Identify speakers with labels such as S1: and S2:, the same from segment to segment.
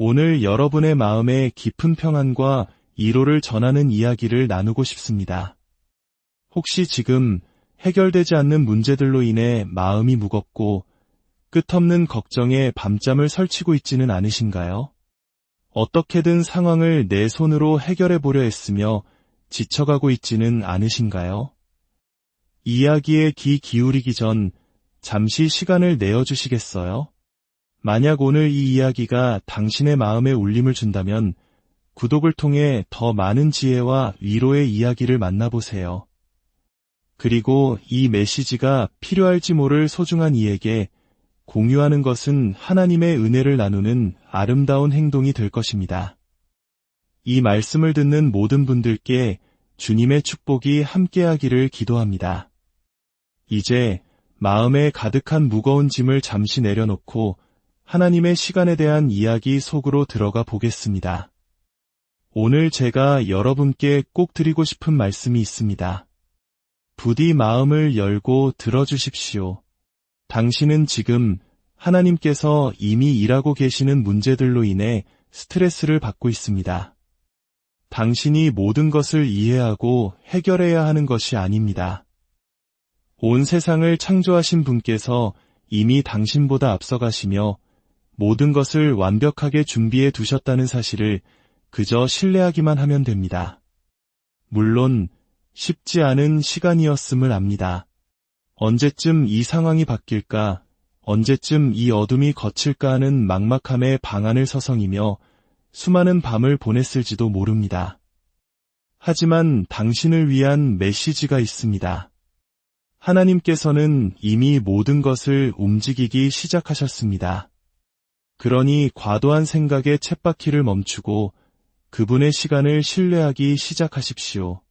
S1: 오늘 여러분의 마음에 깊은 평안과 위로를 전하는 이야기를 나누고 싶습니다. 혹시 지금 해결되지 않는 문제들로 인해 마음이 무겁고 끝없는 걱정에 밤잠을 설치고 있지는 않으신가요? 어떻게든 상황을 내 손으로 해결해 보려 했으며 지쳐가고 있지는 않으신가요? 이야기에 귀 기울이기 전 잠시 시간을 내어주시겠어요? 만약 오늘 이 이야기가 당신의 마음에 울림을 준다면 구독을 통해 더 많은 지혜와 위로의 이야기를 만나보세요. 그리고 이 메시지가 필요할지 모를 소중한 이에게 공유하는 것은 하나님의 은혜를 나누는 아름다운 행동이 될 것입니다. 이 말씀을 듣는 모든 분들께 주님의 축복이 함께하기를 기도합니다. 이제 마음에 가득한 무거운 짐을 잠시 내려놓고 하나님의 시간에 대한 이야기 속으로 들어가 보겠습니다. 오늘 제가 여러분께 꼭 드리고 싶은 말씀이 있습니다. 부디 마음을 열고 들어주십시오. 당신은 지금 하나님께서 이미 일하고 계시는 문제들로 인해 스트레스를 받고 있습니다. 당신이 모든 것을 이해하고 해결해야 하는 것이 아닙니다. 온 세상을 창조하신 분께서 이미 당신보다 앞서가시며 모든 것을 완벽하게 준비해 두셨다는 사실을 그저 신뢰하기만 하면 됩니다. 물론 쉽지 않은 시간이었음을 압니다. 언제쯤 이 상황이 바뀔까, 언제쯤 이 어둠이 거칠까 하는 막막함에 방안을 서성이며 수많은 밤을 보냈을지도 모릅니다. 하지만 당신을 위한 메시지가 있습니다. 하나님께서는 이미 모든 것을 움직이기 시작하셨습니다. 그러니 과도한 생각의 쳇바퀴를 멈추고 그분의 시간을 신뢰하기 시작하십시오.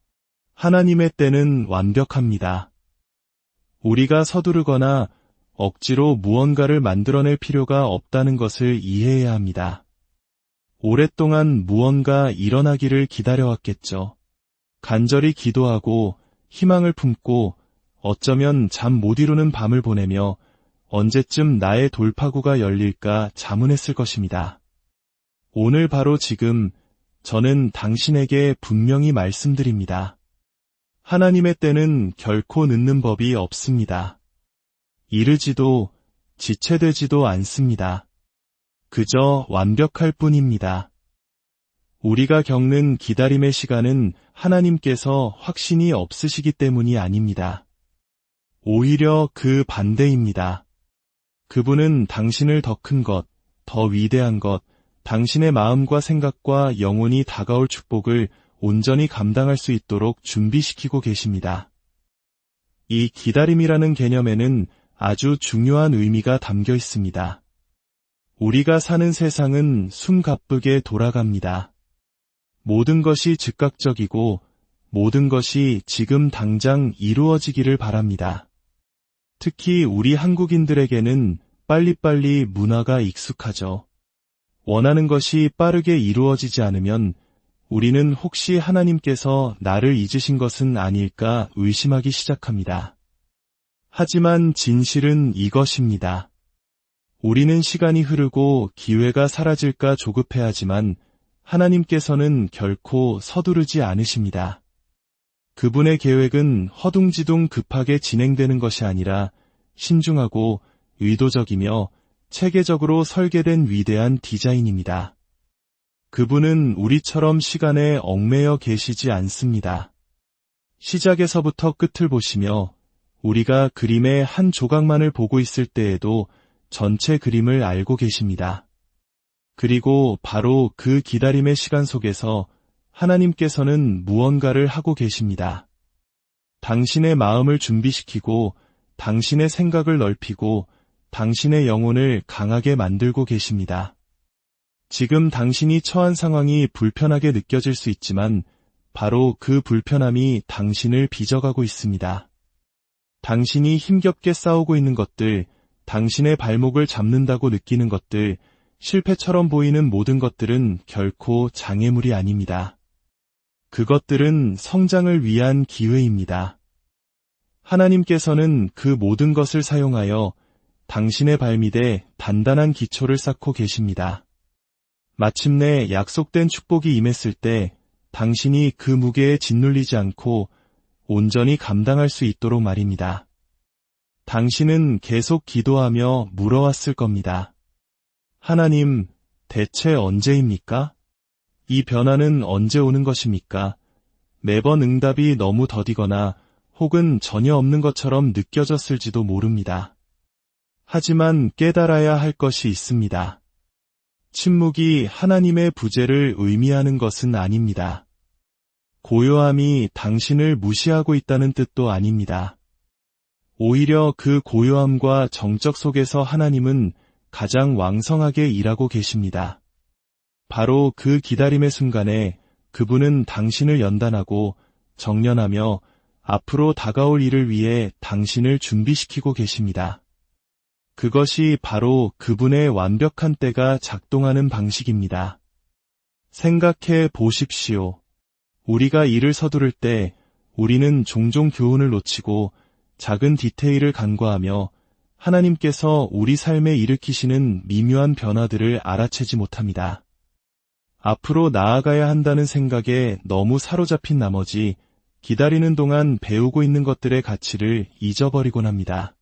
S1: 하나님의 때는 완벽합니다. 우리가 서두르거나 억지로 무언가를 만들어낼 필요가 없다는 것을 이해해야 합니다. 오랫동안 무언가 일어나기를 기다려왔겠죠. 간절히 기도하고 희망을 품고 어쩌면 잠 못 이루는 밤을 보내며 언제쯤 나의 돌파구가 열릴까 자문했을 것입니다. 오늘 바로 지금 저는 당신에게 분명히 말씀드립니다. 하나님의 때는 결코 늦는 법이 없습니다. 이르지도 지체되지도 않습니다. 그저 완벽할 뿐입니다. 우리가 겪는 기다림의 시간은 하나님께서 확신이 없으시기 때문이 아닙니다. 오히려 그 반대입니다. 그분은 당신을 더 큰 것, 더 위대한 것, 당신의 마음과 생각과 영혼이 다가올 축복을 온전히 감당할 수 있도록 준비시키고 계십니다. 이 기다림이라는 개념에는 아주 중요한 의미가 담겨 있습니다. 우리가 사는 세상은 숨가쁘게 돌아갑니다. 모든 것이 즉각적이고 모든 것이 지금 당장 이루어지기를 바랍니다. 특히 우리 한국인들에게는 빨리빨리 문화가 익숙하죠. 원하는 것이 빠르게 이루어지지 않으면 우리는 혹시 하나님께서 나를 잊으신 것은 아닐까 의심하기 시작합니다. 하지만 진실은 이것입니다. 우리는 시간이 흐르고 기회가 사라질까 조급해하지만 하나님께서는 결코 서두르지 않으십니다. 그분의 계획은 허둥지둥 급하게 진행되는 것이 아니라 신중하고 의도적이며 체계적으로 설계된 위대한 디자인입니다. 그분은 우리처럼 시간에 얽매여 계시지 않습니다. 시작에서부터 끝을 보시며 우리가 그림의 한 조각만을 보고 있을 때에도 전체 그림을 알고 계십니다. 그리고 바로 그 기다림의 시간 속에서 하나님께서는 무언가를 하고 계십니다. 당신의 마음을 준비시키고 당신의 생각을 넓히고 당신의 영혼을 강하게 만들고 계십니다. 지금 당신이 처한 상황이 불편하게 느껴질 수 있지만 바로 그 불편함이 당신을 빚어가고 있습니다. 당신이 힘겹게 싸우고 있는 것들, 당신의 발목을 잡는다고 느끼는 것들, 실패처럼 보이는 모든 것들은 결코 장애물이 아닙니다. 그것들은 성장을 위한 기회입니다. 하나님께서는 그 모든 것을 사용하여 당신의 발밑에 단단한 기초를 쌓고 계십니다. 마침내 약속된 축복이 임했을 때 당신이 그 무게에 짓눌리지 않고 온전히 감당할 수 있도록 말입니다. 당신은 계속 기도하며 물어왔을 겁니다. 하나님, 대체 언제입니까? 이 변화는 언제 오는 것입니까? 매번 응답이 너무 더디거나 혹은 전혀 없는 것처럼 느껴졌을지도 모릅니다. 하지만 깨달아야 할 것이 있습니다. 침묵이 하나님의 부재를 의미하는 것은 아닙니다. 고요함이 당신을 무시하고 있다는 뜻도 아닙니다. 오히려 그 고요함과 정적 속에서 하나님은 가장 왕성하게 일하고 계십니다. 바로 그 기다림의 순간에 그분은 당신을 연단하고 정련하며 앞으로 다가올 일을 위해 당신을 준비시키고 계십니다. 그것이 바로 그분의 완벽한 때가 작동하는 방식입니다. 생각해 보십시오. 우리가 일을 서두를 때 우리는 종종 교훈을 놓치고 작은 디테일을 간과하며 하나님께서 우리 삶에 일으키시는 미묘한 변화들을 알아채지 못합니다. 앞으로 나아가야 한다는 생각에 너무 사로잡힌 나머지 기다리는 동안 배우고 있는 것들의 가치를 잊어버리곤 합니다.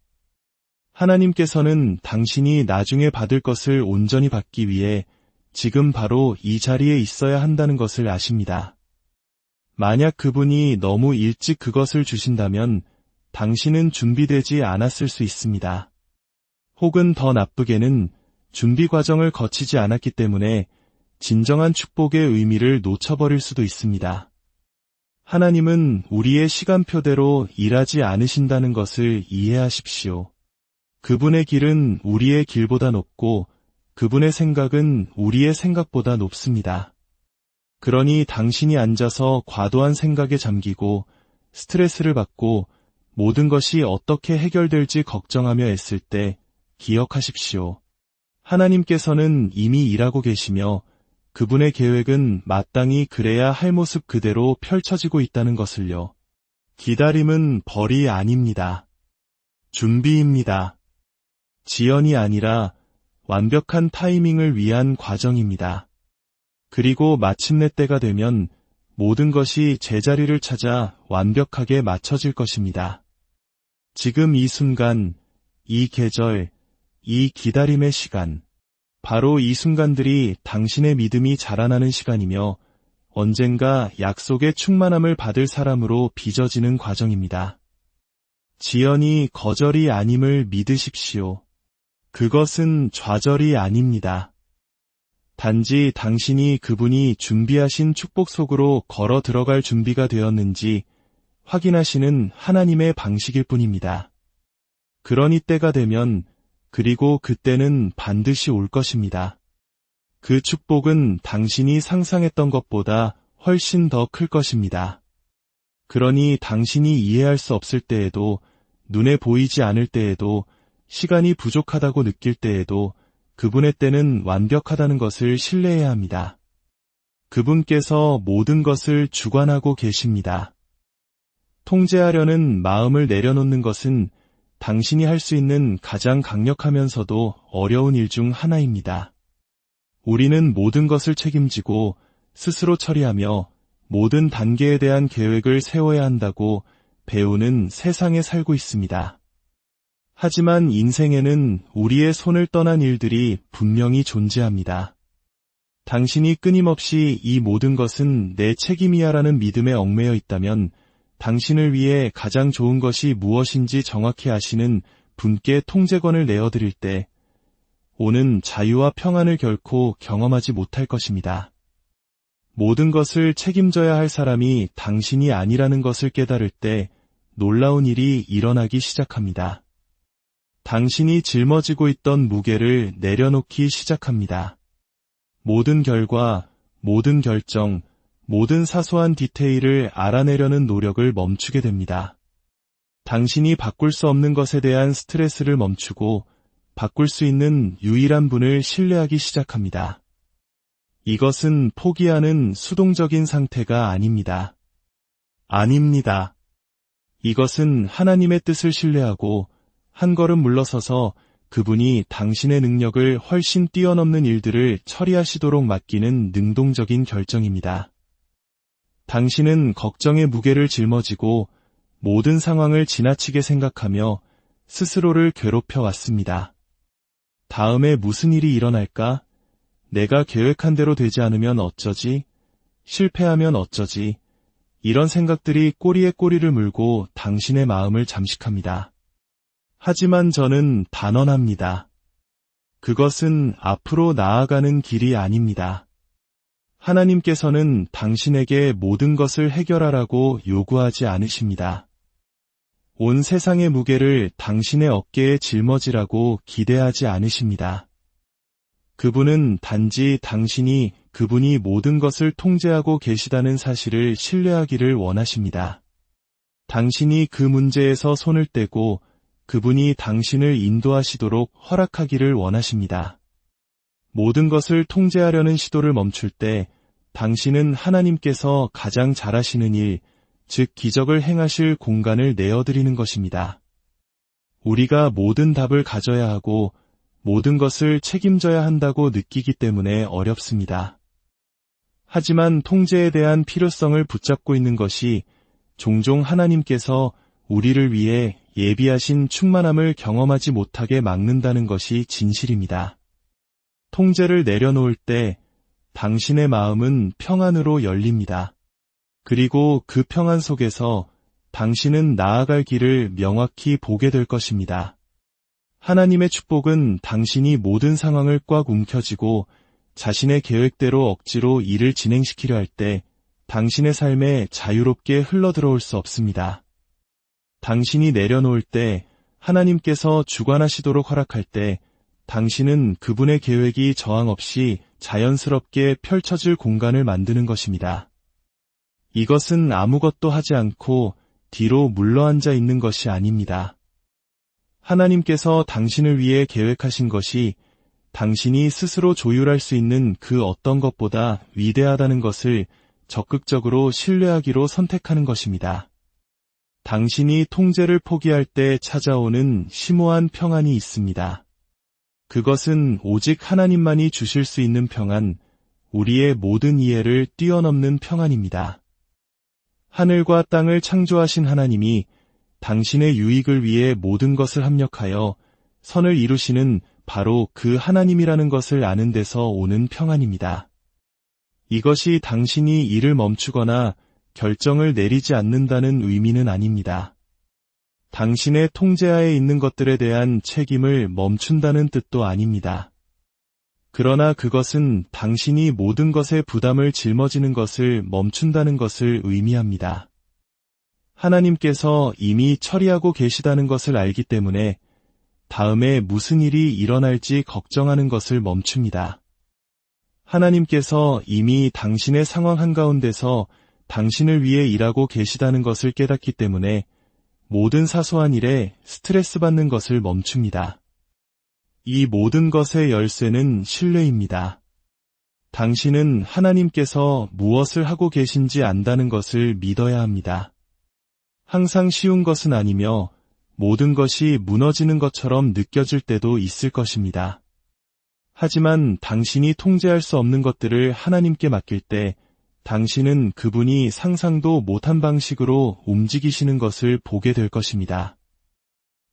S1: 하나님께서는 당신이 나중에 받을 것을 온전히 받기 위해 지금 바로 이 자리에 있어야 한다는 것을 아십니다. 만약 그분이 너무 일찍 그것을 주신다면 당신은 준비되지 않았을 수 있습니다. 혹은 더 나쁘게는 준비 과정을 거치지 않았기 때문에 진정한 축복의 의미를 놓쳐버릴 수도 있습니다. 하나님은 우리의 시간표대로 일하지 않으신다는 것을 이해하십시오. 그분의 길은 우리의 길보다 높고 그분의 생각은 우리의 생각보다 높습니다. 그러니 당신이 앉아서 과도한 생각에 잠기고 스트레스를 받고 모든 것이 어떻게 해결될지 걱정하며 애쓸 때 기억하십시오. 하나님께서는 이미 일하고 계시며 그분의 계획은 마땅히 그래야 할 모습 그대로 펼쳐지고 있다는 것을요. 기다림은 벌이 아닙니다. 준비입니다. 지연이 아니라 완벽한 타이밍을 위한 과정입니다. 그리고 마침내 때가 되면 모든 것이 제자리를 찾아 완벽하게 맞춰질 것입니다. 지금 이 순간, 이 계절, 이 기다림의 시간, 바로 이 순간들이 당신의 믿음이 자라나는 시간이며 언젠가 약속의 충만함을 받을 사람으로 빚어지는 과정입니다. 지연이 거절이 아님을 믿으십시오. 그것은 좌절이 아닙니다. 단지 당신이 그분이 준비하신 축복 속으로 걸어 들어갈 준비가 되었는지 확인하시는 하나님의 방식일 뿐입니다. 그러니 때가 되면 그리고 그때는 반드시 올 것입니다. 그 축복은 당신이 상상했던 것보다 훨씬 더 클 것입니다. 그러니 당신이 이해할 수 없을 때에도, 눈에 보이지 않을 때에도, 시간이 부족하다고 느낄 때에도 그분의 때는 완벽하다는 것을 신뢰해야 합니다. 그분께서 모든 것을 주관하고 계십니다. 통제하려는 마음을 내려놓는 것은 당신이 할 수 있는 가장 강력하면서도 어려운 일 중 하나입니다. 우리는 모든 것을 책임지고 스스로 처리하며 모든 단계에 대한 계획을 세워야 한다고 배우는 세상에 살고 있습니다. 하지만 인생에는 우리의 손을 떠난 일들이 분명히 존재합니다. 당신이 끊임없이 이 모든 것은 내 책임이야라는 믿음에 얽매여 있다면 당신을 위해 가장 좋은 것이 무엇인지 정확히 아시는 분께 통제권을 내어드릴 때 오는 자유와 평안을 결코 경험하지 못할 것입니다. 모든 것을 책임져야 할 사람이 당신이 아니라는 것을 깨달을 때 놀라운 일이 일어나기 시작합니다. 당신이 짊어지고 있던 무게를 내려놓기 시작합니다. 모든 결과, 모든 결정, 모든 사소한 디테일을 알아내려는 노력을 멈추게 됩니다. 당신이 바꿀 수 없는 것에 대한 스트레스를 멈추고 바꿀 수 있는 유일한 분을 신뢰하기 시작합니다. 이것은 포기하는 수동적인 상태가 아닙니다. 아닙니다. 이것은 하나님의 뜻을 신뢰하고 한 걸음 물러서서 그분이 당신의 능력을 훨씬 뛰어넘는 일들을 처리하시도록 맡기는 능동적인 결정입니다. 당신은 걱정의 무게를 짊어지고 모든 상황을 지나치게 생각하며 스스로를 괴롭혀 왔습니다. 다음에 무슨 일이 일어날까? 내가 계획한 대로 되지 않으면 어쩌지? 실패하면 어쩌지? 이런 생각들이 꼬리에 꼬리를 물고 당신의 마음을 잠식합니다. 하지만 저는 단언합니다. 그것은 앞으로 나아가는 길이 아닙니다. 하나님께서는 당신에게 모든 것을 해결하라고 요구하지 않으십니다. 온 세상의 무게를 당신의 어깨에 짊어지라고 기대하지 않으십니다. 그분은 단지 당신이 그분이 모든 것을 통제하고 계시다는 사실을 신뢰하기를 원하십니다. 당신이 그 문제에서 손을 떼고 그분이 당신을 인도하시도록 허락하기를 원하십니다. 모든 것을 통제하려는 시도를 멈출 때 당신은 하나님께서 가장 잘하시는 일, 즉 기적을 행하실 공간을 내어드리는 것입니다. 우리가 모든 답을 가져야 하고 모든 것을 책임져야 한다고 느끼기 때문에 어렵습니다. 하지만 통제에 대한 필요성을 붙잡고 있는 것이 종종 하나님께서 우리를 위해 예비하신 충만함을 경험하지 못하게 막는다는 것이 진실입니다. 통제를 내려놓을 때 당신의 마음은 평안으로 열립니다. 그리고 그 평안 속에서 당신은 나아갈 길을 명확히 보게 될 것입니다. 하나님의 축복은 당신이 모든 상황을 꽉 움켜쥐고 자신의 계획대로 억지로 일을 진행시키려 할 때 당신의 삶에 자유롭게 흘러들어올 수 없습니다. 당신이 내려놓을 때 하나님께서 주관하시도록 허락할 때 당신은 그분의 계획이 저항 없이 자연스럽게 펼쳐질 공간을 만드는 것입니다. 이것은 아무것도 하지 않고 뒤로 물러앉아 있는 것이 아닙니다. 하나님께서 당신을 위해 계획하신 것이 당신이 스스로 조율할 수 있는 그 어떤 것보다 위대하다는 것을 적극적으로 신뢰하기로 선택하는 것입니다. 당신이 통제를 포기할 때 찾아오는 심오한 평안이 있습니다. 그것은 오직 하나님만이 주실 수 있는 평안, 우리의 모든 이해를 뛰어넘는 평안입니다. 하늘과 땅을 창조하신 하나님이 당신의 유익을 위해 모든 것을 합력하여 선을 이루시는 바로 그 하나님이라는 것을 아는 데서 오는 평안입니다. 이것이 당신이 일을 멈추거나 결정을 내리지 않는다는 의미는 아닙니다. 당신의 통제하에 있는 것들에 대한 책임을 멈춘다는 뜻도 아닙니다. 그러나 그것은 당신이 모든 것의 부담을 짊어지는 것을 멈춘다는 것을 의미합니다. 하나님께서 이미 처리하고 계시다는 것을 알기 때문에 다음에 무슨 일이 일어날지 걱정하는 것을 멈춥니다. 하나님께서 이미 당신의 상황 한가운데서 당신을 위해 일하고 계시다는 것을 깨닫기 때문에 모든 사소한 일에 스트레스 받는 것을 멈춥니다. 이 모든 것의 열쇠는 신뢰입니다. 당신은 하나님께서 무엇을 하고 계신지 안다는 것을 믿어야 합니다. 항상 쉬운 것은 아니며 모든 것이 무너지는 것처럼 느껴질 때도 있을 것입니다. 하지만 당신이 통제할 수 없는 것들을 하나님께 맡길 때 당신은 그분이 상상도 못한 방식으로 움직이시는 것을 보게 될 것입니다.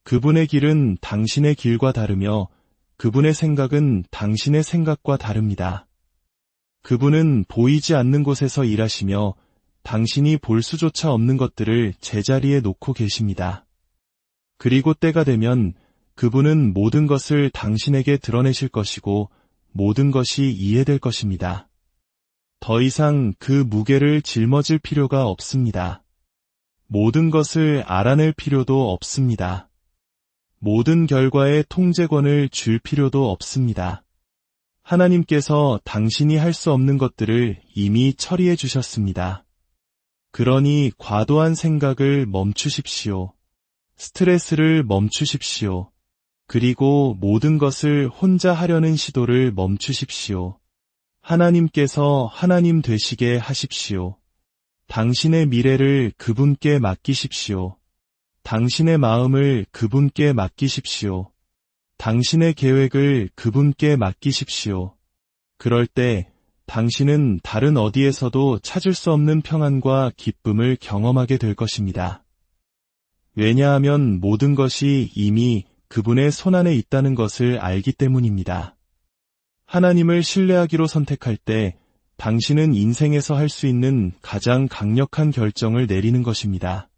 S1: 그분의 길은 당신의 길과 다르며 그분의 생각은 당신의 생각과 다릅니다. 그분은 보이지 않는 곳에서 일하시며 당신이 볼 수조차 없는 것들을 제자리에 놓고 계십니다. 그리고 때가 되면 그분은 모든 것을 당신에게 드러내실 것이고 모든 것이 이해될 것입니다. 더 이상 그 무게를 짊어질 필요가 없습니다. 모든 것을 알아낼 필요도 없습니다. 모든 결과의 통제권을 줄 필요도 없습니다. 하나님께서 당신이 할 수 없는 것들을 이미 처리해 주셨습니다. 그러니 과도한 생각을 멈추십시오. 스트레스를 멈추십시오. 그리고 모든 것을 혼자 하려는 시도를 멈추십시오. 하나님께서 하나님 되시게 하십시오. 당신의 미래를 그분께 맡기십시오. 당신의 마음을 그분께 맡기십시오. 당신의 계획을 그분께 맡기십시오. 그럴 때 당신은 다른 어디에서도 찾을 수 없는 평안과 기쁨을 경험하게 될 것입니다. 왜냐하면 모든 것이 이미 그분의 손안에 있다는 것을 알기 때문입니다. 하나님을 신뢰하기로 선택할 때 당신은 인생에서 할 수 있는 가장 강력한 결정을 내리는 것입니다.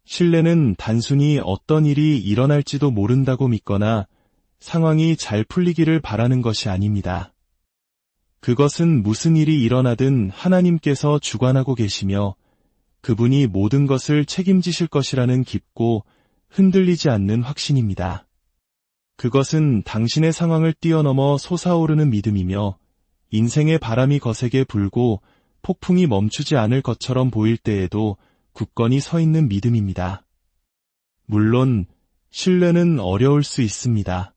S1: 신뢰는 단순히 어떤 일이 일어날지도 모른다고 믿거나 상황이 잘 풀리기를 바라는 것이 아닙니다. 그것은 무슨 일이 일어나든 하나님께서 주관하고 계시며 그분이 모든 것을 책임지실 것이라는 깊고 흔들리지 않는 확신입니다. 그것은 당신의 상황을 뛰어넘어 솟아오르는 믿음이며 인생의 바람이 거세게 불고 폭풍이 멈추지 않을 것처럼 보일 때에도 굳건히 서 있는 믿음입니다. 물론 신뢰는 어려울 수 있습니다.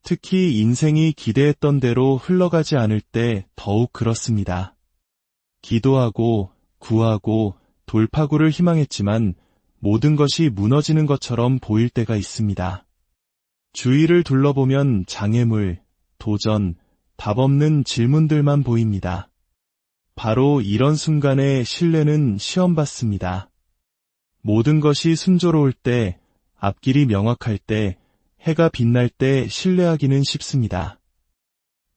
S1: 특히 인생이 기대했던 대로 흘러가지 않을 때 더욱 그렇습니다. 기도하고 구하고 돌파구를 희망했지만 모든 것이 무너지는 것처럼 보일 때가 있습니다. 주위를 둘러보면 장애물, 도전, 답 없는 질문들만 보입니다. 바로 이런 순간에 신뢰는 시험받습니다. 모든 것이 순조로울 때, 앞길이 명확할 때, 해가 빛날 때 신뢰하기는 쉽습니다.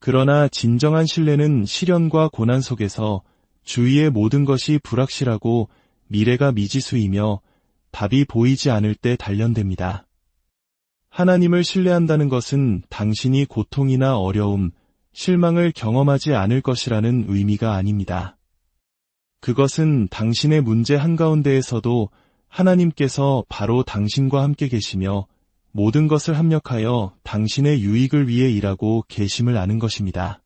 S1: 그러나 진정한 신뢰는 시련과 고난 속에서 주위의 모든 것이 불확실하고 미래가 미지수이며 답이 보이지 않을 때 단련됩니다. 하나님을 신뢰한다는 것은 당신이 고통이나 어려움, 실망을 경험하지 않을 것이라는 의미가 아닙니다. 그것은 당신의 문제 한가운데에서도 하나님께서 바로 당신과 함께 계시며 모든 것을 합력하여 당신의 유익을 위해 일하고 계심을 아는 것입니다.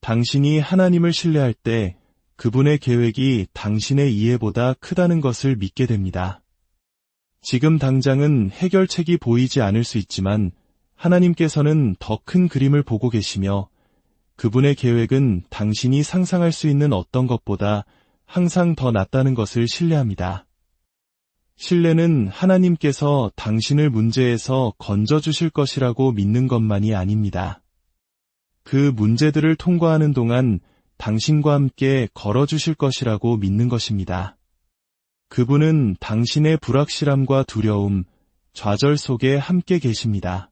S1: 당신이 하나님을 신뢰할 때 그분의 계획이 당신의 이해보다 크다는 것을 믿게 됩니다. 지금 당장은 해결책이 보이지 않을 수 있지만 하나님께서는 더 큰 그림을 보고 계시며 그분의 계획은 당신이 상상할 수 있는 어떤 것보다 항상 더 낫다는 것을 신뢰합니다. 신뢰는 하나님께서 당신을 문제에서 건져주실 것이라고 믿는 것만이 아닙니다. 그 문제들을 통과하는 동안 당신과 함께 걸어주실 것이라고 믿는 것입니다. 그분은 당신의 불확실함과 두려움, 좌절 속에 함께 계십니다.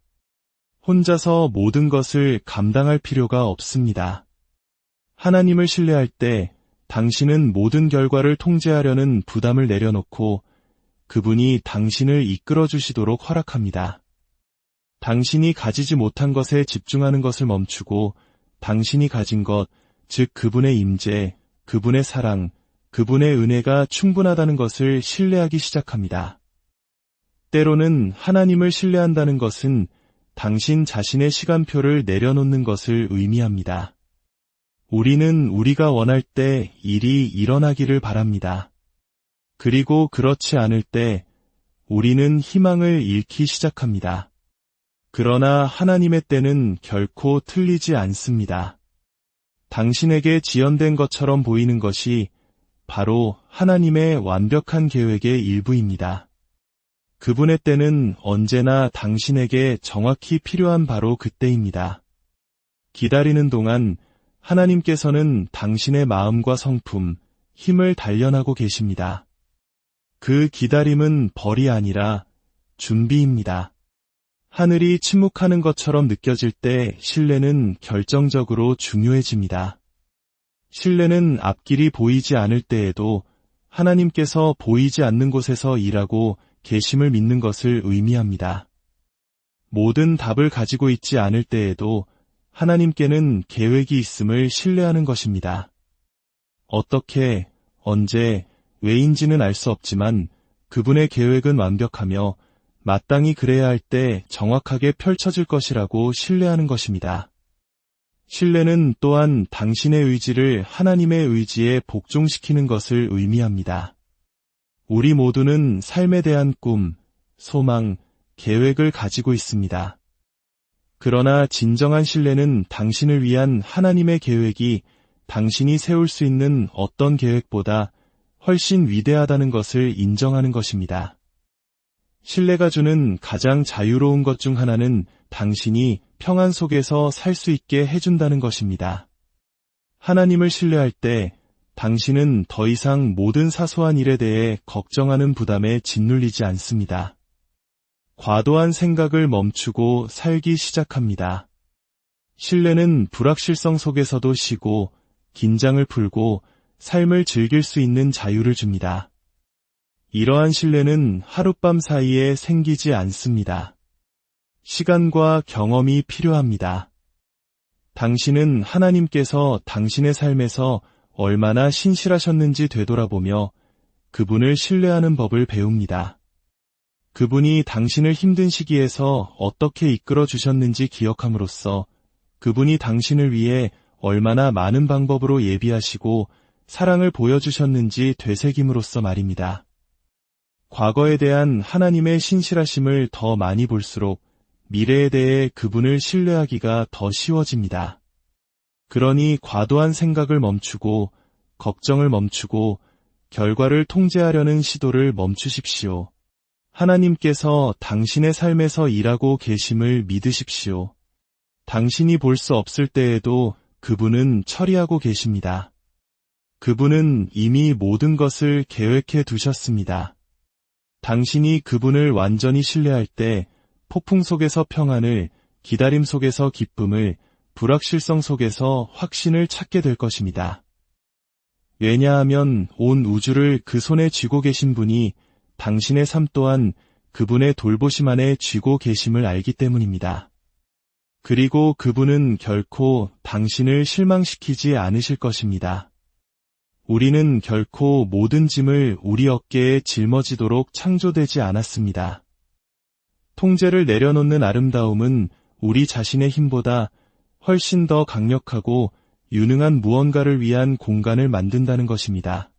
S1: 혼자서 모든 것을 감당할 필요가 없습니다. 하나님을 신뢰할 때 당신은 모든 결과를 통제하려는 부담을 내려놓고 그분이 당신을 이끌어 주시도록 허락합니다. 당신이 가지지 못한 것에 집중하는 것을 멈추고 당신이 가진 것, 즉 그분의 임재, 그분의 사랑, 그분의 은혜가 충분하다는 것을 신뢰하기 시작합니다. 때로는 하나님을 신뢰한다는 것은 당신 자신의 시간표를 내려놓는 것을 의미합니다. 우리는 우리가 원할 때 일이 일어나기를 바랍니다. 그리고 그렇지 않을 때 우리는 희망을 잃기 시작합니다. 그러나 하나님의 때는 결코 틀리지 않습니다. 당신에게 지연된 것처럼 보이는 것이 바로 하나님의 완벽한 계획의 일부입니다. 그분의 때는 언제나 당신에게 정확히 필요한 바로 그때입니다. 기다리는 동안 하나님께서는 당신의 마음과 성품, 힘을 단련하고 계십니다. 그 기다림은 벌이 아니라 준비입니다. 하늘이 침묵하는 것처럼 느껴질 때 신뢰는 결정적으로 중요해집니다. 신뢰는 앞길이 보이지 않을 때에도 하나님께서 보이지 않는 곳에서 일하고 계심을 믿는 것을 의미합니다. 모든 답을 가지고 있지 않을 때에도 하나님께는 계획이 있음을 신뢰하는 것입니다. 어떻게, 언제, 왜인지는 알 수 없지만 그분의 계획은 완벽하며 마땅히 그래야 할 때 정확하게 펼쳐질 것이라고 신뢰하는 것입니다. 신뢰는 또한 당신의 의지를 하나님의 의지에 복종시키는 것을 의미합니다. 우리 모두는 삶에 대한 꿈, 소망, 계획을 가지고 있습니다. 그러나 진정한 신뢰는 당신을 위한 하나님의 계획이 당신이 세울 수 있는 어떤 계획보다 훨씬 위대하다는 것을 인정하는 것입니다. 신뢰가 주는 가장 자유로운 것 중 하나는 당신이 평안 속에서 살 수 있게 해준다는 것입니다. 하나님을 신뢰할 때 당신은 더 이상 모든 사소한 일에 대해 걱정하는 부담에 짓눌리지 않습니다. 과도한 생각을 멈추고 살기 시작합니다. 신뢰는 불확실성 속에서도 쉬고 긴장을 풀고 삶을 즐길 수 있는 자유를 줍니다. 이러한 신뢰는 하룻밤 사이에 생기지 않습니다. 시간과 경험이 필요합니다. 당신은 하나님께서 당신의 삶에서 얼마나 신실하셨는지 되돌아보며 그분을 신뢰하는 법을 배웁니다. 그분이 당신을 힘든 시기에서 어떻게 이끌어 주셨는지 기억함으로써 그분이 당신을 위해 얼마나 많은 방법으로 예비하시고 사랑을 보여주셨는지 되새김으로써 말입니다. 과거에 대한 하나님의 신실하심을 더 많이 볼수록 미래에 대해 그분을 신뢰하기가 더 쉬워집니다. 그러니 과도한 생각을 멈추고 걱정을 멈추고 결과를 통제하려는 시도를 멈추십시오. 하나님께서 당신의 삶에서 일하고 계심을 믿으십시오. 당신이 볼 수 없을 때에도 그분은 처리하고 계십니다. 그분은 이미 모든 것을 계획해 두셨습니다. 당신이 그분을 완전히 신뢰할 때 폭풍 속에서 평안을, 기다림 속에서 기쁨을, 불확실성 속에서 확신을 찾게 될 것입니다. 왜냐하면 온 우주를 그 손에 쥐고 계신 분이 당신의 삶 또한 그분의 돌보심 안에 쥐고 계심을 알기 때문입니다. 그리고 그분은 결코 당신을 실망시키지 않으실 것입니다. 우리는 결코 모든 짐을 우리 어깨에 짊어지도록 창조되지 않았습니다. 통제를 내려놓는 아름다움은 우리 자신의 힘보다 훨씬 더 강력하고 유능한 무언가를 위한 공간을 만든다는 것입니다.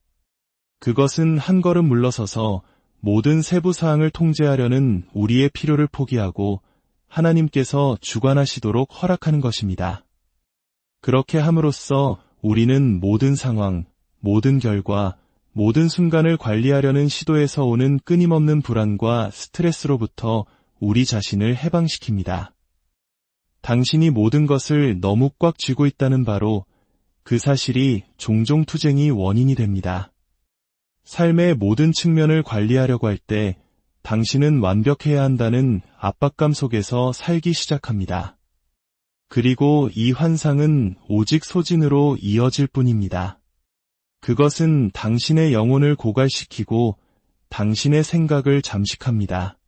S1: 그것은 한 걸음 물러서서 모든 세부 사항을 통제하려는 우리의 필요를 포기하고 하나님께서 주관하시도록 허락하는 것입니다. 그렇게 함으로써 우리는 모든 상황, 모든 결과, 모든 순간을 관리하려는 시도에서 오는 끊임없는 불안과 스트레스로부터 우리 자신을 해방시킵니다. 당신이 모든 것을 너무 꽉 쥐고 있다는 바로 그 사실이 종종 투쟁이 원인이 됩니다. 삶의 모든 측면을 관리하려고 할 때 당신은 완벽해야 한다는 압박감 속에서 살기 시작합니다. 그리고 이 환상은 오직 소진으로 이어질 뿐입니다. 그것은 당신의 영혼을 고갈시키고 당신의 생각을 잠식합니다.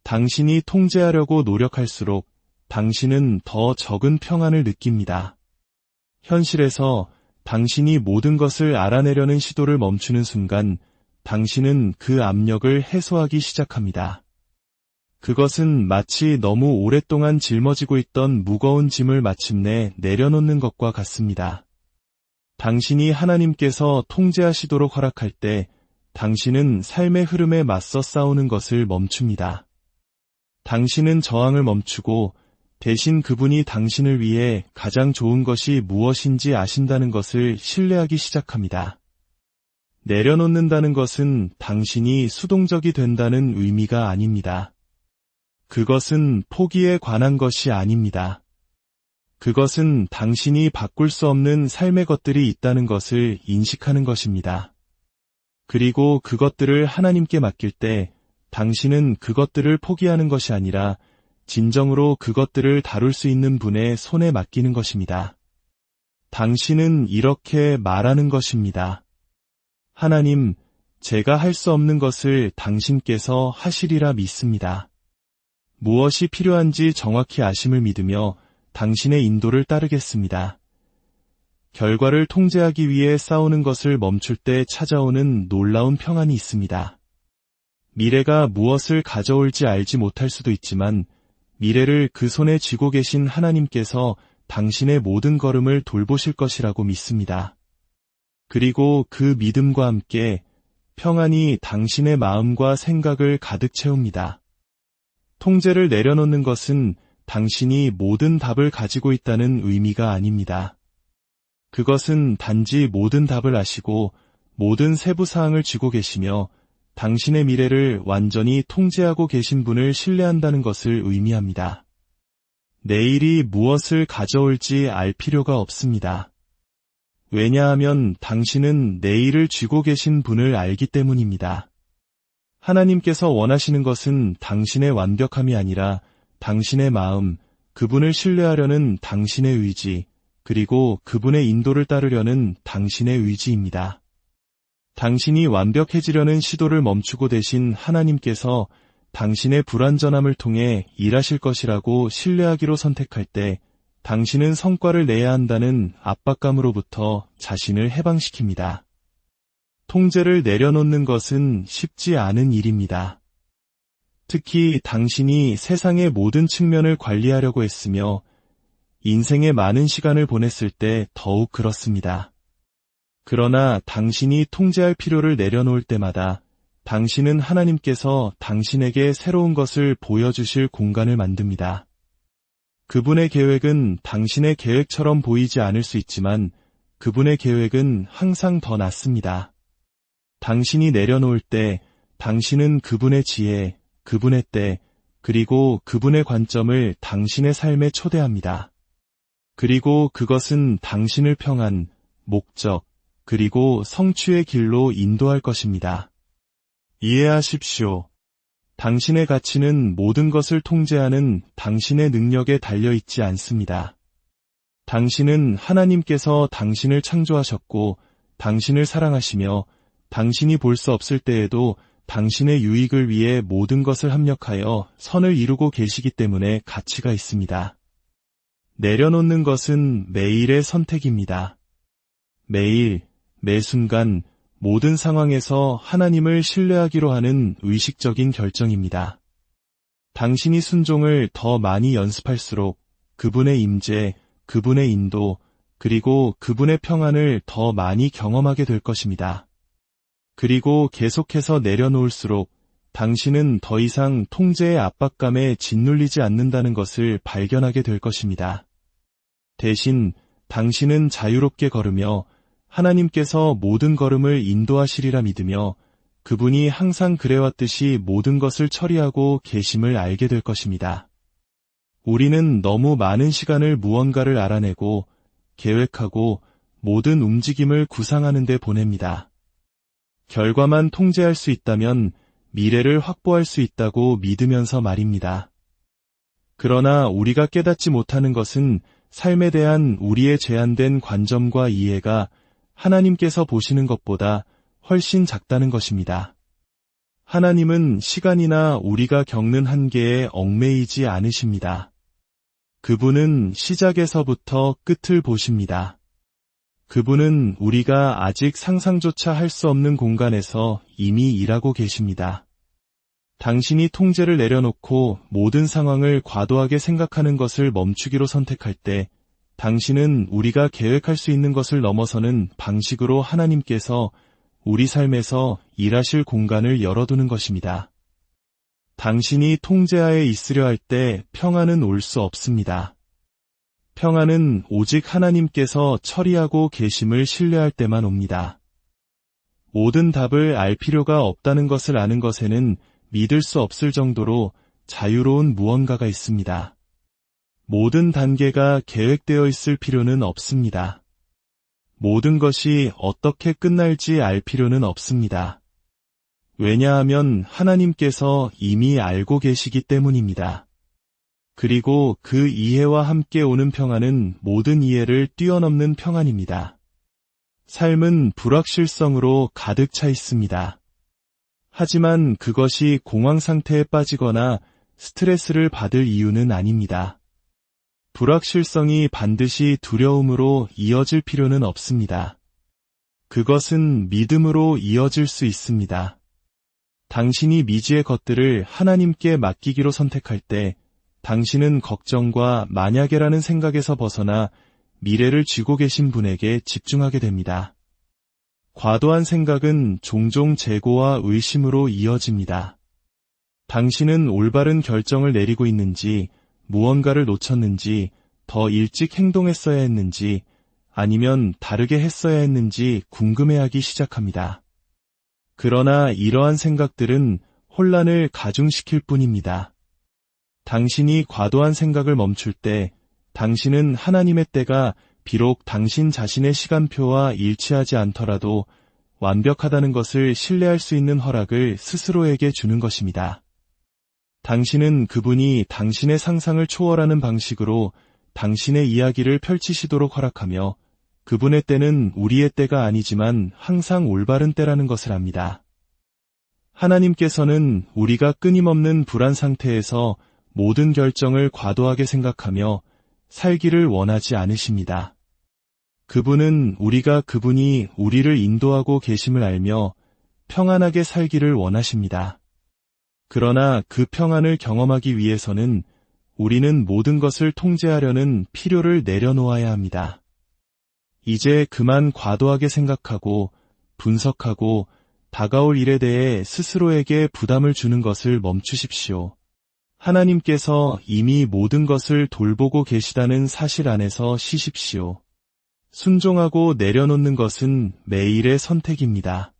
S1: 당신이 통제하려고 노력할수록 당신은 더 적은 평안을 느낍니다. 현실에서 당신이 모든 것을 알아내려는 시도를 멈추는 순간 당신은 그 압력을 해소하기 시작합니다. 그것은 마치 너무 오랫동안 짊어지고 있던 무거운 짐을 마침내 내려놓는 것과 같습니다. 당신이 하나님께서 통제하시도록 허락할 때 당신은 삶의 흐름에 맞서 싸우는 것을 멈춥니다. 당신은 저항을 멈추고 대신 그분이 당신을 위해 가장 좋은 것이 무엇인지 아신다는 것을 신뢰하기 시작합니다. 내려놓는다는 것은 당신이 수동적이 된다는 의미가 아닙니다. 그것은 포기에 관한 것이 아닙니다. 그것은 당신이 바꿀 수 없는 삶의 것들이 있다는 것을 인식하는 것입니다. 그리고 그것들을 하나님께 맡길 때 당신은 그것들을 포기하는 것이 아니라 진정으로 그것들을 다룰 수 있는 분의 손에 맡기는 것입니다. 당신은 이렇게 말하는 것입니다. 하나님, 제가 할 수 없는 것을 당신께서 하시리라 믿습니다. 무엇이 필요한지 정확히 아심을 믿으며 당신의 인도를 따르겠습니다. 결과를 통제하기 위해 싸우는 것을 멈출 때 찾아오는 놀라운 평안이 있습니다. 미래가 무엇을 가져올지 알지 못할 수도 있지만 미래를 그 손에 쥐고 계신 하나님께서 당신의 모든 걸음을 돌보실 것이라고 믿습니다. 그리고 그 믿음과 함께 평안이 당신의 마음과 생각을 가득 채웁니다. 통제를 내려놓는 것은 당신이 모든 답을 가지고 있다는 의미가 아닙니다. 그것은 단지 모든 답을 아시고 모든 세부 사항을 쥐고 계시며 당신의 미래를 완전히 통제하고 계신 분을 신뢰한다는 것을 의미합니다. 내일이 무엇을 가져올지 알 필요가 없습니다. 왜냐하면 당신은 내일을 쥐고 계신 분을 알기 때문입니다. 하나님께서 원하시는 것은 당신의 완벽함이 아니라 당신의 마음, 그분을 신뢰하려는 당신의 의지, 그리고 그분의 인도를 따르려는 당신의 의지입니다. 당신이 완벽해지려는 시도를 멈추고 대신 하나님께서 당신의 불완전함을 통해 일하실 것이라고 신뢰하기로 선택할 때 당신은 성과를 내야 한다는 압박감으로부터 자신을 해방시킵니다. 통제를 내려놓는 것은 쉽지 않은 일입니다. 특히 당신이 세상의 모든 측면을 관리하려고 했으며 인생의 많은 시간을 보냈을 때 더욱 그렇습니다. 그러나 당신이 통제할 필요를 내려놓을 때마다 당신은 하나님께서 당신에게 새로운 것을 보여주실 공간을 만듭니다. 그분의 계획은 당신의 계획처럼 보이지 않을 수 있지만 그분의 계획은 항상 더 낫습니다. 당신이 내려놓을 때 당신은 그분의 지혜, 그분의 때, 그리고 그분의 관점을 당신의 삶에 초대합니다. 그리고 그것은 당신을 평안, 목적, 그리고 성취의 길로 인도할 것입니다. 이해하십시오. 당신의 가치는 모든 것을 통제하는 당신의 능력에 달려있지 않습니다. 당신은 하나님께서 당신을 창조하셨고 당신을 사랑하시며 당신이 볼 수 없을 때에도 당신의 유익을 위해 모든 것을 합력하여 선을 이루고 계시기 때문에 가치가 있습니다. 내려놓는 것은 매일의 선택입니다. 매일, 매 순간, 모든 상황에서 하나님을 신뢰하기로 하는 의식적인 결정입니다. 당신이 순종을 더 많이 연습할수록 그분의 임재, 그분의 인도, 그리고 그분의 평안을 더 많이 경험하게 될 것입니다. 그리고 계속해서 내려놓을수록 당신은 더 이상 통제의 압박감에 짓눌리지 않는다는 것을 발견하게 될 것입니다. 대신 당신은 자유롭게 걸으며 하나님께서 모든 걸음을 인도하시리라 믿으며 그분이 항상 그래왔듯이 모든 것을 처리하고 계심을 알게 될 것입니다. 우리는 너무 많은 시간을 무언가를 알아내고 계획하고 모든 움직임을 구상하는 데 보냅니다. 결과만 통제할 수 있다면 미래를 확보할 수 있다고 믿으면서 말입니다. 그러나 우리가 깨닫지 못하는 것은 삶에 대한 우리의 제한된 관점과 이해가 하나님께서 보시는 것보다 훨씬 작다는 것입니다. 하나님은 시간이나 우리가 겪는 한계에 얽매이지 않으십니다. 그분은 시작에서부터 끝을 보십니다. 그분은 우리가 아직 상상조차 할 수 없는 공간에서 이미 일하고 계십니다. 당신이 통제를 내려놓고 모든 상황을 과도하게 생각하는 것을 멈추기로 선택할 때 당신은 우리가 계획할 수 있는 것을 넘어서는 방식으로 하나님께서 우리 삶에서 일하실 공간을 열어두는 것입니다. 당신이 통제하에 있으려 할 때 평안은 올 수 없습니다. 평안은 오직 하나님께서 처리하고 계심을 신뢰할 때만 옵니다. 모든 답을 알 필요가 없다는 것을 아는 것에는 믿을 수 없을 정도로 자유로운 무언가가 있습니다. 모든 단계가 계획되어 있을 필요는 없습니다. 모든 것이 어떻게 끝날지 알 필요는 없습니다. 왜냐하면 하나님께서 이미 알고 계시기 때문입니다. 그리고 그 이해와 함께 오는 평안은 모든 이해를 뛰어넘는 평안입니다. 삶은 불확실성으로 가득 차 있습니다. 하지만 그것이 공황 상태에 빠지거나 스트레스를 받을 이유는 아닙니다. 불확실성이 반드시 두려움으로 이어질 필요는 없습니다. 그것은 믿음으로 이어질 수 있습니다. 당신이 미지의 것들을 하나님께 맡기기로 선택할 때 당신은 걱정과 만약에라는 생각에서 벗어나 미래를 쥐고 계신 분에게 집중하게 됩니다. 과도한 생각은 종종 재고와 의심으로 이어집니다. 당신은 올바른 결정을 내리고 있는지, 무언가를 놓쳤는지, 더 일찍 행동했어야 했는지, 아니면 다르게 했어야 했는지 궁금해하기 시작합니다. 그러나 이러한 생각들은 혼란을 가중시킬 뿐입니다. 당신이 과도한 생각을 멈출 때 당신은 하나님의 때가 비록 당신 자신의 시간표와 일치하지 않더라도 완벽하다는 것을 신뢰할 수 있는 허락을 스스로에게 주는 것입니다. 당신은 그분이 당신의 상상을 초월하는 방식으로 당신의 이야기를 펼치시도록 허락하며 그분의 때는 우리의 때가 아니지만 항상 올바른 때라는 것을 압니다. 하나님께서는 우리가 끊임없는 불안 상태에서 모든 결정을 과도하게 생각하며 살기를 원하지 않으십니다. 그분은 우리가 그분이 우리를 인도하고 계심을 알며 평안하게 살기를 원하십니다. 그러나 그 평안을 경험하기 위해서는 우리는 모든 것을 통제하려는 필요를 내려놓아야 합니다. 이제 그만 과도하게 생각하고 분석하고 다가올 일에 대해 스스로에게 부담을 주는 것을 멈추십시오. 하나님께서 이미 모든 것을 돌보고 계시다는 사실 안에서 쉬십시오. 순종하고 내려놓는 것은 매일의 선택입니다.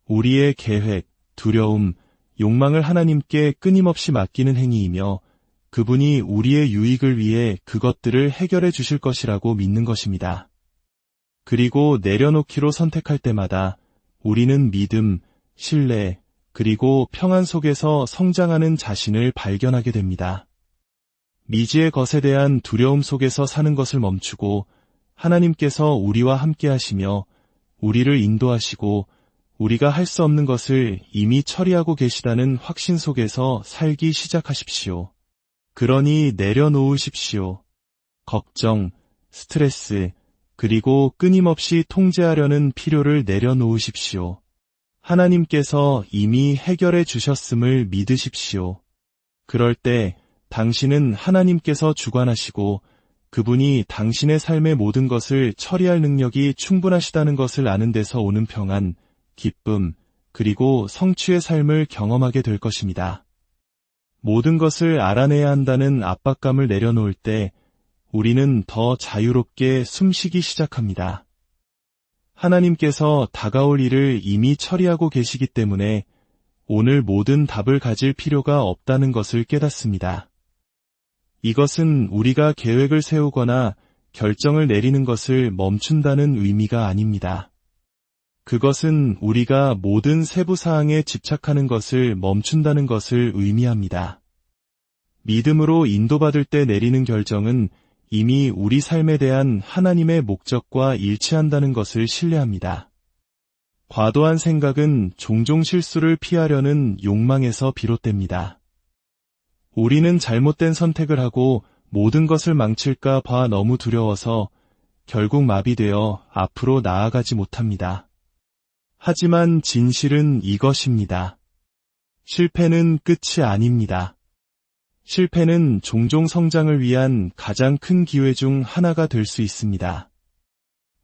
S1: 우리의 계획, 두려움, 욕망을 하나님께 끊임없이 맡기는 행위이며 그분이 우리의 유익을 위해 그것들을 해결해 주실 것이라고 믿는 것입니다. 그리고 내려놓기로 선택할 때마다 우리는 믿음, 신뢰, 그리고 평안 속에서 성장하는 자신을 발견하게 됩니다. 미지의 것에 대한 두려움 속에서 사는 것을 멈추고 하나님께서 우리와 함께 하시며 우리를 인도하시고 우리가 할 수 없는 것을 이미 처리하고 계시다는 확신 속에서 살기 시작하십시오. 그러니 내려놓으십시오. 걱정, 스트레스, 그리고 끊임없이 통제하려는 필요를 내려놓으십시오. 하나님께서 이미 해결해 주셨음을 믿으십시오. 그럴 때 당신은 하나님께서 주관하시고 그분이 당신의 삶의 모든 것을 처리할 능력이 충분하시다는 것을 아는 데서 오는 평안, 기쁨, 그리고 성취의 삶을 경험하게 될 것입니다. 모든 것을 알아내야 한다는 압박감을 내려놓을 때 우리는 더 자유롭게 숨쉬기 시작합니다. 하나님께서 다가올 일을 이미 처리하고 계시기 때문에 오늘 모든 답을 가질 필요가 없다는 것을 깨닫습니다. 이것은 우리가 계획을 세우거나 결정을 내리는 것을 멈춘다는 의미가 아닙니다. 그것은 우리가 모든 세부 사항에 집착하는 것을 멈춘다는 것을 의미합니다. 믿음으로 인도받을 때 내리는 결정은 이미 우리 삶에 대한 하나님의 목적과 일치한다는 것을 신뢰합니다. 과도한 생각은 종종 실수를 피하려는 욕망에서 비롯됩니다. 우리는 잘못된 선택을 하고 모든 것을 망칠까 봐 너무 두려워서 결국 마비되어 앞으로 나아가지 못합니다. 하지만 진실은 이것입니다. 실패는 끝이 아닙니다. 실패는 종종 성장을 위한 가장 큰 기회 중 하나가 될 수 있습니다.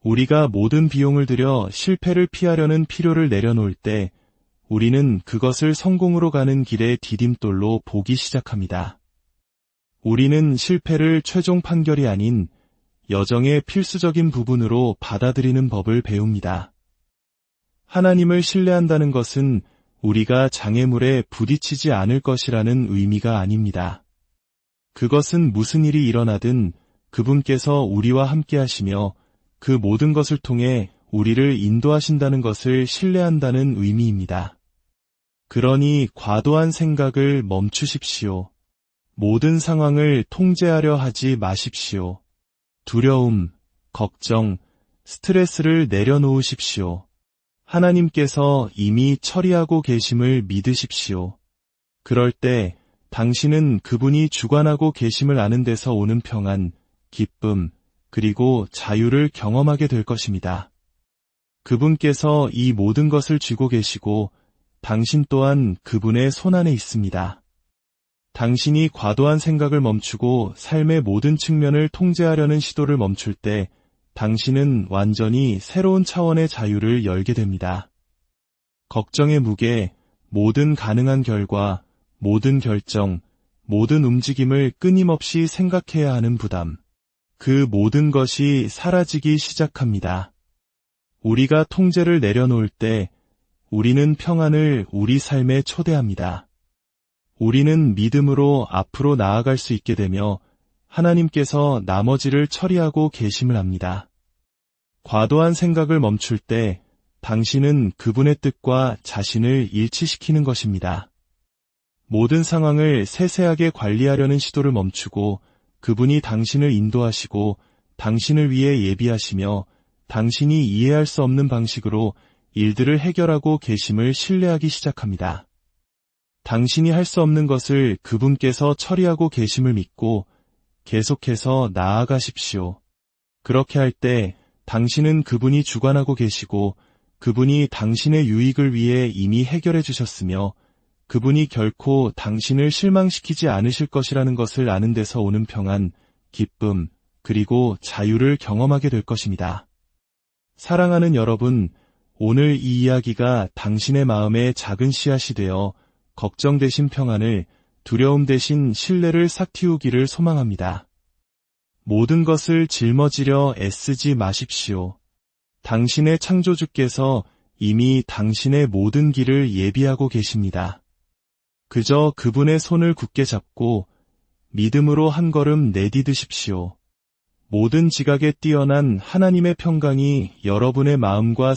S1: 우리가 모든 비용을 들여 실패를 피하려는 필요를 내려놓을 때 우리는 그것을 성공으로 가는 길의 디딤돌로 보기 시작합니다. 우리는 실패를 최종 판결이 아닌 여정의 필수적인 부분으로 받아들이는 법을 배웁니다. 하나님을 신뢰한다는 것은 우리가 장애물에 부딪히지 않을 것이라는 의미가 아닙니다. 그것은 무슨 일이 일어나든 그분께서 우리와 함께 하시며 그 모든 것을 통해 우리를 인도하신다는 것을 신뢰한다는 의미입니다. 그러니 과도한 생각을 멈추십시오. 모든 상황을 통제하려 하지 마십시오. 두려움, 걱정, 스트레스를 내려놓으십시오. 하나님께서 이미 처리하고 계심을 믿으십시오. 그럴 때 당신은 그분이 주관하고 계심을 아는 데서 오는 평안, 기쁨, 그리고 자유를 경험하게 될 것입니다. 그분께서 이 모든 것을 쥐고 계시고 당신 또한 그분의 손안에 있습니다. 당신이 과도한 생각을 멈추고 삶의 모든 측면을 통제하려는 시도를 멈출 때 당신은 완전히 새로운 차원의 자유를 열게 됩니다. 걱정의 무게, 모든 가능한 결과, 모든 결정, 모든 움직임을 끊임없이 생각해야 하는 부담, 그 모든 것이 사라지기 시작합니다. 우리가 통제를 내려놓을 때 우리는 평안을 우리 삶에 초대합니다. 우리는 믿음으로 앞으로 나아갈 수 있게 되며 하나님께서 나머지를 처리하고 계심을 압니다. 과도한 생각을 멈출 때 당신은 그분의 뜻과 자신을 일치시키는 것입니다. 모든 상황을 세세하게 관리하려는 시도를 멈추고 그분이 당신을 인도하시고 당신을 위해 예비하시며 당신이 이해할 수 없는 방식으로 일들을 해결하고 계심을 신뢰하기 시작합니다. 당신이 할 수 없는 것을 그분께서 처리하고 계심을 믿고 계속해서 나아가십시오. 그렇게 할 때 당신은 그분이 주관하고 계시고 그분이 당신의 유익을 위해 이미 해결해 주셨으며 그분이 결코 당신을 실망시키지 않으실 것이라는 것을 아는 데서 오는 평안, 기쁨, 그리고 자유를 경험하게 될 것입니다. 사랑하는 여러분, 오늘 이 이야기가 당신의 마음에 작은 씨앗이 되어 걱정 대신 평안을, 두려움 대신 신뢰를 싹 틔우기를 소망합니다. 모든 것을 짊어지려 애쓰지 마십시오. 당신의 창조주께서 이미 당신의 모든 길을 예비하고 계십니다. 그저 그분의 손을 굳게 잡고 믿음으로 한 걸음 내디드십시오. 모든 지각에 뛰어난 하나님의 평강이 여러분의 마음과